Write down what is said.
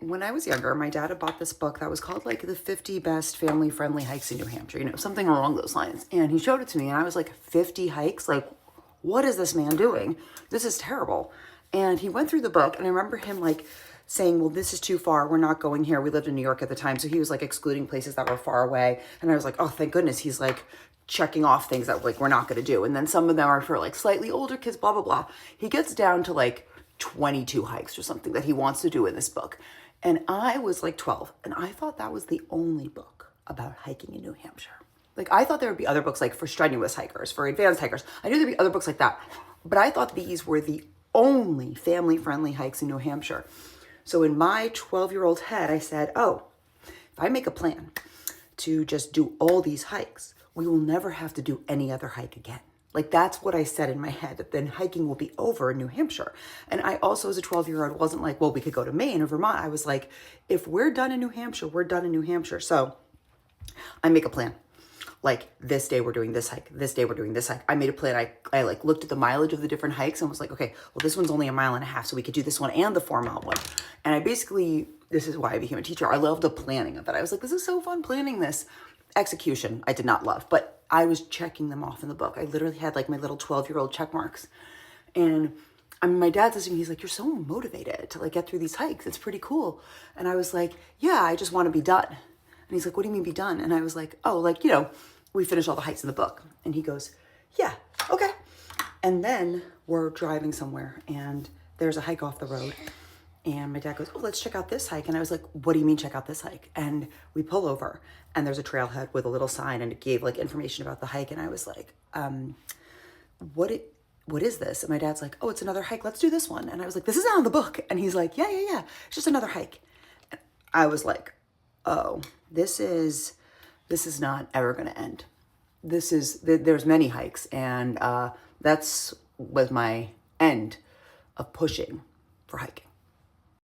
when I was younger, my dad had bought this book that was called like the 50 best family friendly hikes in New Hampshire, something along those lines. And he showed it to me and I was like, 50 hikes? Like, what is this man doing? This is terrible. And he went through the book and I remember him like saying, well, this is too far. We're not going here. We lived in New York at the time. So he was like excluding places that were far away. And I was like, oh, thank goodness. He's like checking off things that like we're not going to do. And then some of them are for like slightly older kids, blah, blah, blah. He gets down to like 22 hikes or something that he wants to do in this book. And I was like 12 and I thought that was the only book about hiking in New Hampshire. Like I thought there would be other books like for strenuous hikers, for advanced hikers. I knew there'd be other books like that, but I thought these were the only family-friendly hikes in New Hampshire. So in my 12-year-old head, I said, oh, if I make a plan to just do all these hikes, we will never have to do any other hike again. Like that's what I said in my head, that then hiking will be over in New Hampshire. And I also, as a 12-year-old, wasn't like, well, we could go to Maine or Vermont. I was like, if we're done in New Hampshire, we're done in New Hampshire. So I make a plan. Like this day we're doing this hike. This day we're doing this hike. I made a plan. I like looked at the mileage of the different hikes and was like, okay, well, this one's only 1.5 miles. So we could do this one and the 4-mile one. And I basically, this is why I became a teacher. I loved the planning of it. I was like, this is so fun planning this. Execution, I did not love, but I was checking them off in the book. I literally had like my little 12-year-old check marks. And my dad says to me, he's like, you're so motivated to like get through these hikes. It's pretty cool. And I was like, yeah, I just want to be done. And he's like, what do you mean be done? And I was like, oh, like, we finish all the hikes in the book. And he goes, yeah, okay. And then we're driving somewhere and there's a hike off the road. And my dad goes, oh, let's check out this hike. And I was like, what do you mean check out this hike? And we pull over and there's a trailhead with a little sign and it gave like information about the hike. And I was like, what is this? And my dad's like, oh, it's another hike. Let's do this one. And I was like, this is not in the book. And he's like, yeah. It's just another hike. And I was like, oh, this is not ever going to end. There's many hikes. And that's was my end of pushing for hiking.